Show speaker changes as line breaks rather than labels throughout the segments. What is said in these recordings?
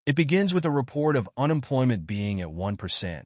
It begins with a report of unemployment being at 1%,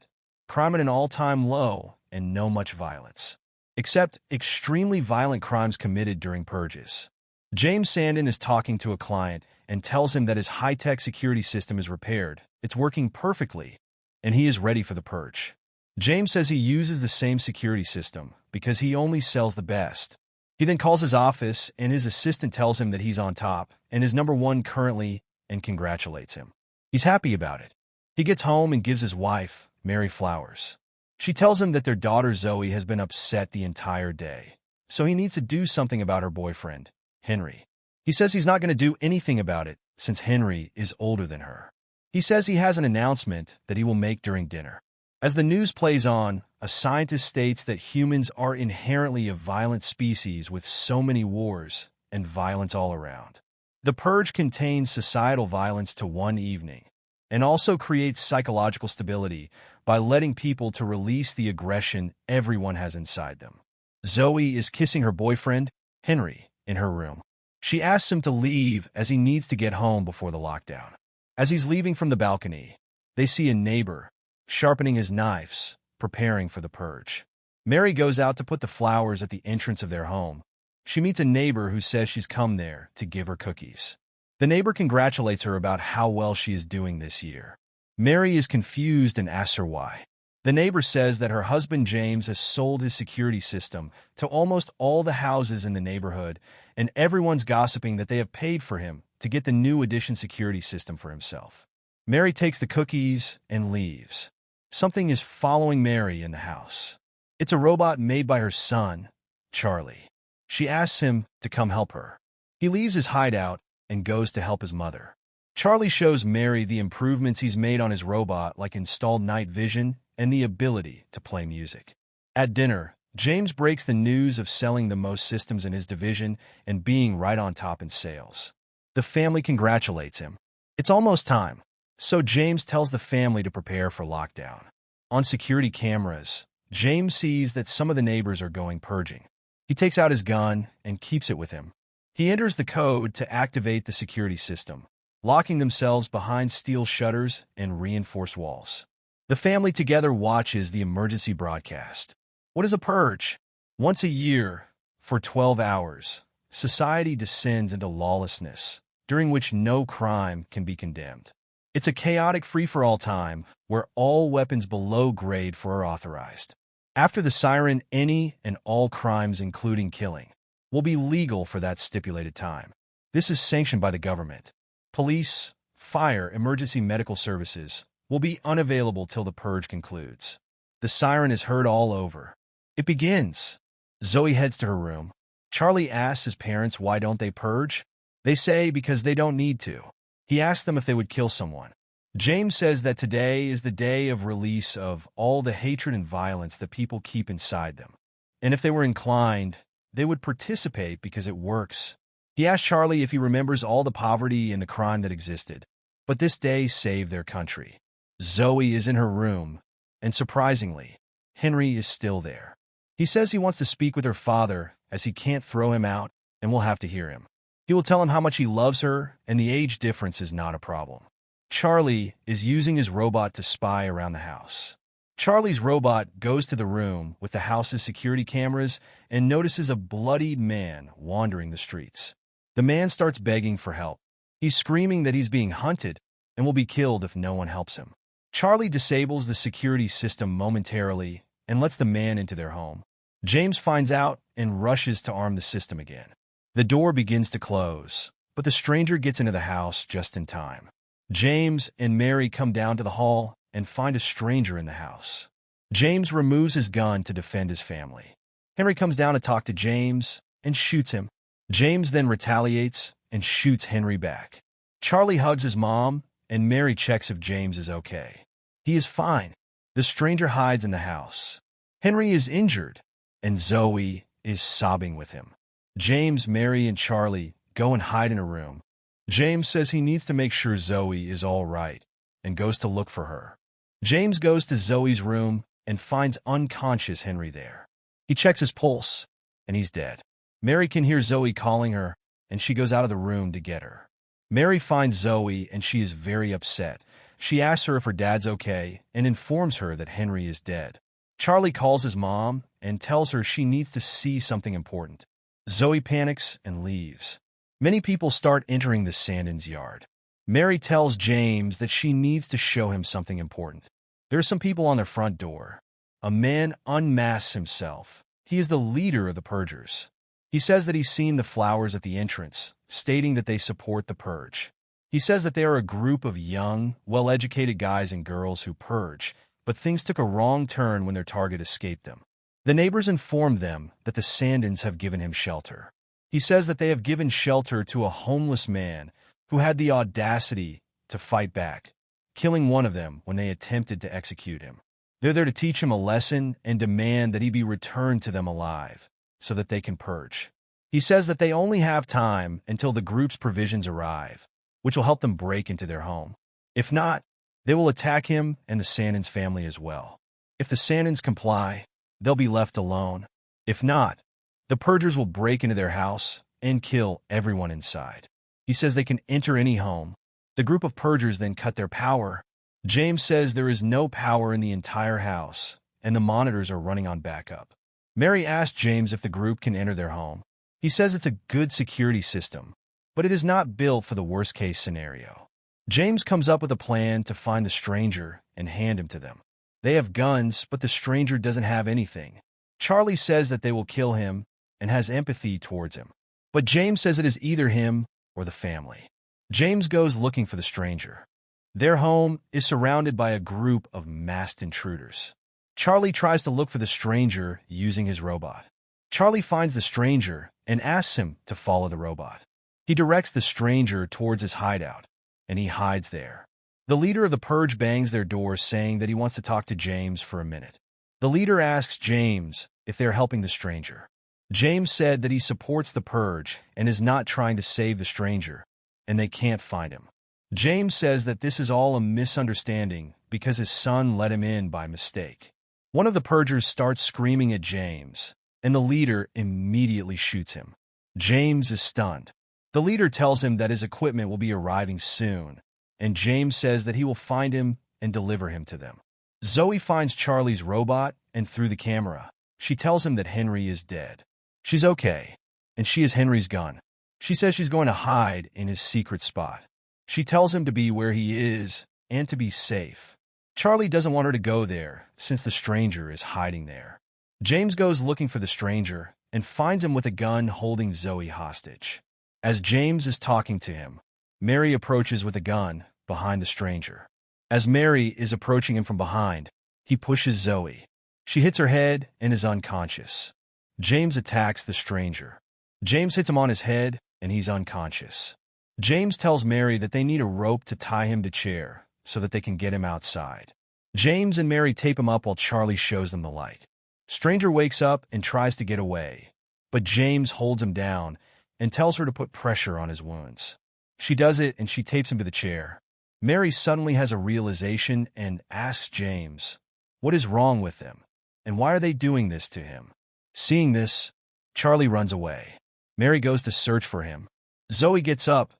crime at an all-time low, and no much violence, except extremely violent crimes committed during purges. James Sandin is talking to a client and tells him that his high-tech security system is repaired, it's working perfectly, and he is ready for the purge. James says he uses the same security system because he only sells the best. He then calls his office, and his assistant tells him that he's on top and is number one currently and congratulates him. He's happy about it. He gets home and gives his wife, Mary, flowers. She tells him that their daughter Zoe has been upset the entire day, so he needs to do something about her boyfriend, Henry. He says he's not going to do anything about it since Henry is older than her. He says he has an announcement that he will make during dinner. As the news plays on, a scientist states that humans are inherently a violent species with so many wars and violence all around. The purge contains societal violence to one evening and also creates psychological stability by letting people to release the aggression everyone has inside them. Zoe is kissing her boyfriend, Henry, in her room. She asks him to leave as he needs to get home before the lockdown. As he's leaving from the balcony, they see a neighbor sharpening his knives, preparing for the purge. Mary goes out to put the flowers at the entrance of their home. She meets a neighbor who says she's come there to give her cookies. The neighbor congratulates her about how well she is doing this year. Mary is confused and asks her why. The neighbor says that her husband James has sold his security system to almost all the houses in the neighborhood, and everyone's gossiping that they have paid for him to get the new edition security system for himself. Mary takes the cookies and leaves. Something is following Mary in the house. It's a robot made by her son, Charlie. She asks him to come help her. He leaves his hideout and goes to help his mother. Charlie shows Mary the improvements he's made on his robot, like installed night vision and the ability to play music. At dinner, James breaks the news of selling the most systems in his division and being right on top in sales. The family congratulates him. It's almost time, so James tells the family to prepare for lockdown. On security cameras, James sees that some of the neighbors are going purging. He takes out his gun and keeps it with him. He enters the code to activate the security system, locking themselves behind steel shutters and reinforced walls. The family together watches the emergency broadcast. What is a purge? Once a year, for 12 hours, society descends into lawlessness, during which no crime can be condemned. It's a chaotic free-for-all time where all weapons below grade 4 are authorized. After the siren, any and all crimes, including killing, will be legal for that stipulated time. This is sanctioned by the government. Police, fire, emergency medical services will be unavailable till the purge concludes. The siren is heard all over. It begins. Zoe heads to her room. Charlie asks his parents why don't they purge. They say because they don't need to. He asks them if they would kill someone. James says that today is the day of release of all the hatred and violence that people keep inside them. And if they were inclined, they would participate because it works. He asks Charlie if he remembers all the poverty and the crime that existed. But this day saved their country. Zoe is in her room, and surprisingly, Henry is still there. He says he wants to speak with her father as he can't throw him out and will have to hear him. He will tell him how much he loves her, and the age difference is not a problem. Charlie is using his robot to spy around the house. Charlie's robot goes to the room with the house's security cameras and notices a bloodied man wandering the streets. The man starts begging for help. He's screaming that he's being hunted and will be killed if no one helps him. Charlie disables the security system momentarily and lets the man into their home. James finds out and rushes to arm the system again. The door begins to close, but the stranger gets into the house just in time. James and Mary come down to the hall and find a stranger in the house. James removes his gun to defend his family. Henry comes down to talk to James and shoots him. James then retaliates and shoots Henry back. Charlie hugs his mom, and Mary checks if James is okay. He is fine. The stranger hides in the house. Henry is injured, and Zoe is sobbing with him. James, Mary, and Charlie go and hide in a room. James says he needs to make sure Zoe is all right and goes to look for her. James goes to Zoe's room and finds unconscious Henry there. He checks his pulse, and he's dead. Mary can hear Zoe calling her, and she goes out of the room to get her. Mary finds Zoe and she is very upset. She asks her if her dad's okay and informs her that Henry is dead. Charlie calls his mom and tells her she needs to see something important. Zoe panics and leaves. Many people start entering the Sandins' yard. Mary tells James that she needs to show him something important. There are some people on their front door. A man unmasks himself. He is the leader of the Purgers. He says that he's seen the flowers at the entrance, stating that they support the purge. He says that they are a group of young, well-educated guys and girls who purge, but things took a wrong turn when their target escaped them. The neighbors informed them that the Sandins have given him shelter. He says that they have given shelter to a homeless man who had the audacity to fight back, killing one of them when they attempted to execute him. They're there to teach him a lesson and demand that he be returned to them alive, so that they can purge. He says that they only have time until the group's provisions arrive, which will help them break into their home. If not, they will attack him and the Sandins family as well. If the Sandins comply, they'll be left alone. If not, the Purgers will break into their house and kill everyone inside. He says they can enter any home. The group of Purgers then cut their power. James says there is no power in the entire house, and the monitors are running on backup. Mary asks James if the group can enter their home. He says it's a good security system, but it is not built for the worst-case scenario. James comes up with a plan to find the stranger and hand him to them. They have guns, but the stranger doesn't have anything. Charlie says that they will kill him and has empathy towards him. But James says it is either him or the family. James goes looking for the stranger. Their home is surrounded by a group of masked intruders. Charlie tries to look for the stranger using his robot. Charlie finds the stranger and asks him to follow the robot. He directs the stranger towards his hideout, and he hides there. The leader of the Purge bangs their door, saying that he wants to talk to James for a minute. The leader asks James if they are helping the stranger. James said that he supports the Purge and is not trying to save the stranger, and they can't find him. James says that this is all a misunderstanding because his son let him in by mistake. One of the Purgers starts screaming at James, and the leader immediately shoots him. James is stunned. The leader tells him that his equipment will be arriving soon, and James says that he will find him and deliver him to them. Zoe finds Charlie's robot, and through the camera, she tells him that Henry is dead. She's okay, and she has Henry's gun. She says she's going to hide in his secret spot. She tells him to be where he is and to be safe. Charlie doesn't want her to go there since the stranger is hiding there. James goes looking for the stranger and finds him with a gun holding Zoe hostage. As James is talking to him, Mary approaches with a gun behind the stranger. As Mary is approaching him from behind, he pushes Zoe. She hits her head and is unconscious. James attacks the stranger. James hits him on his head and he's unconscious. James tells Mary that they need a rope to tie him to chair so that they can get him outside. James and Mary tape him up while Charlie shows them the light. Stranger wakes up and tries to get away, but James holds him down and tells her to put pressure on his wounds. She does it and she tapes him to the chair. Mary suddenly has a realization and asks James, what is wrong with them, and why are they doing this to him? Seeing this, Charlie runs away. Mary goes to search for him. Zoe gets up.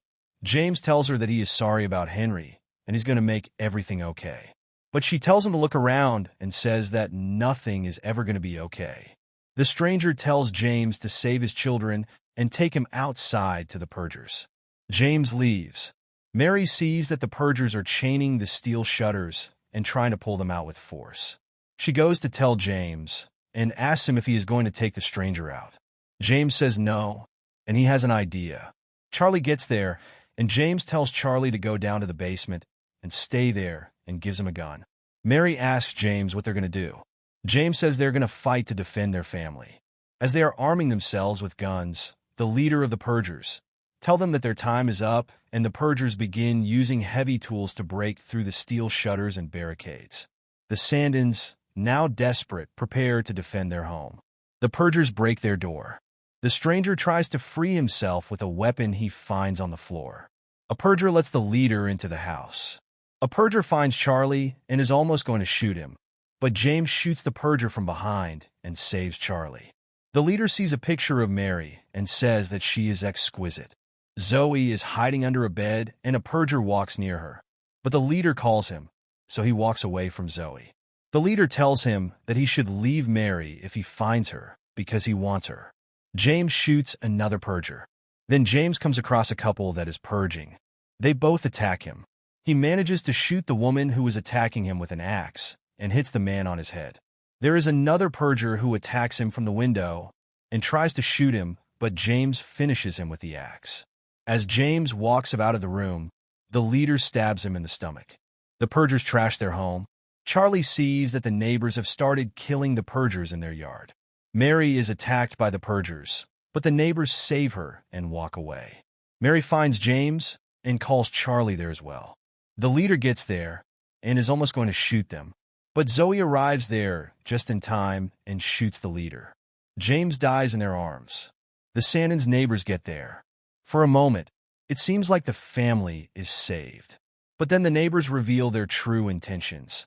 James tells her that he is sorry about Henry and he's going to make everything okay. But she tells him to look around and says that nothing is ever going to be okay. The stranger tells James to save his children and take him outside to the Purgers. James leaves. Mary sees that the Purgers are chaining the steel shutters and trying to pull them out with force. She goes to tell James and asks him if he is going to take the stranger out. James says no, and he has an idea. Charlie gets there, and James tells Charlie to go down to the basement and stay there and gives him a gun. Mary asks James what they're going to do. James says they're going to fight to defend their family. As they are arming themselves with guns, the leader of the Purgers tell them that their time is up, and the Purgers begin using heavy tools to break through the steel shutters and barricades. The Sandins, now desperate, prepare to defend their home. The Purgers break their door. The stranger tries to free himself with a weapon he finds on the floor. A Purger lets the leader into the house. A Purger finds Charlie and is almost going to shoot him, but James shoots the Purger from behind and saves Charlie. The leader sees a picture of Mary and says that she is exquisite. Zoe is hiding under a bed and a purger walks near her. But the leader calls him, so he walks away from Zoe. The leader tells him that he should leave Mary if he finds her because he wants her. James shoots another purger. Then James comes across a couple that is purging. They both attack him. He manages to shoot the woman who is attacking him with an axe and hits the man on his head. There is another purger who attacks him from the window and tries to shoot him, but James finishes him with the axe. As James walks out of the room, the leader stabs him in the stomach. The purgers trash their home. Charlie sees that the neighbors have started killing the purgers in their yard. Mary is attacked by the purgers, but the neighbors save her and walk away. Mary finds James and calls Charlie there as well. The leader gets there and is almost going to shoot them, but Zoe arrives there just in time and shoots the leader. James dies in their arms. The Sandins' neighbors get there. For a moment, it seems like the family is saved. But then the neighbors reveal their true intentions.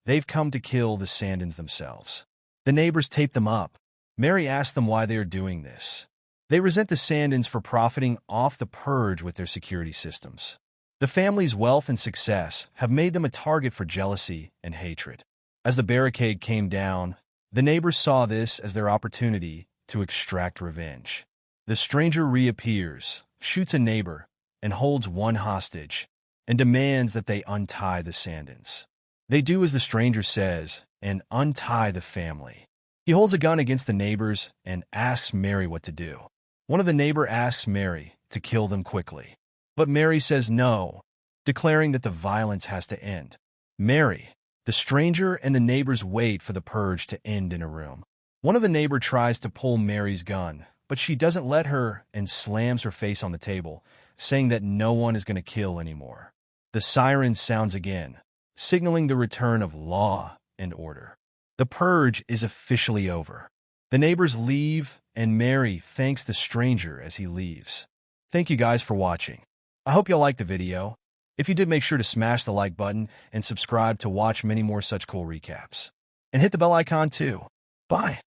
They've come to kill the Sandins themselves. The neighbors tape them up. Mary asks them why they are doing this. They resent the Sandins for profiting off the purge with their security systems. The family's wealth and success have made them a target for jealousy and hatred. As the barricade came down, the neighbors saw this as their opportunity to extract revenge. The stranger reappears, shoots a neighbor, and holds one hostage, and demands that they untie the Sandins. They do as the stranger says and untie the family. He holds a gun against the neighbors and asks Mary what to do. One of the neighbors asks Mary to kill them quickly, but Mary says no, declaring that the violence has to end. Mary, the stranger, and the neighbors wait for the purge to end in a room. One of the neighbors tries to pull Mary's gun, but she doesn't let her and slams her face on the table, saying that no one is going to kill anymore. The siren sounds again, signaling the return of law and order. The purge is officially over. The neighbors leave, and Mary thanks the stranger as he leaves. Thank you guys for watching. I hope y'all liked the video. If you did, make sure to smash the like button and subscribe to watch many more such cool recaps. And hit the bell icon too. Bye.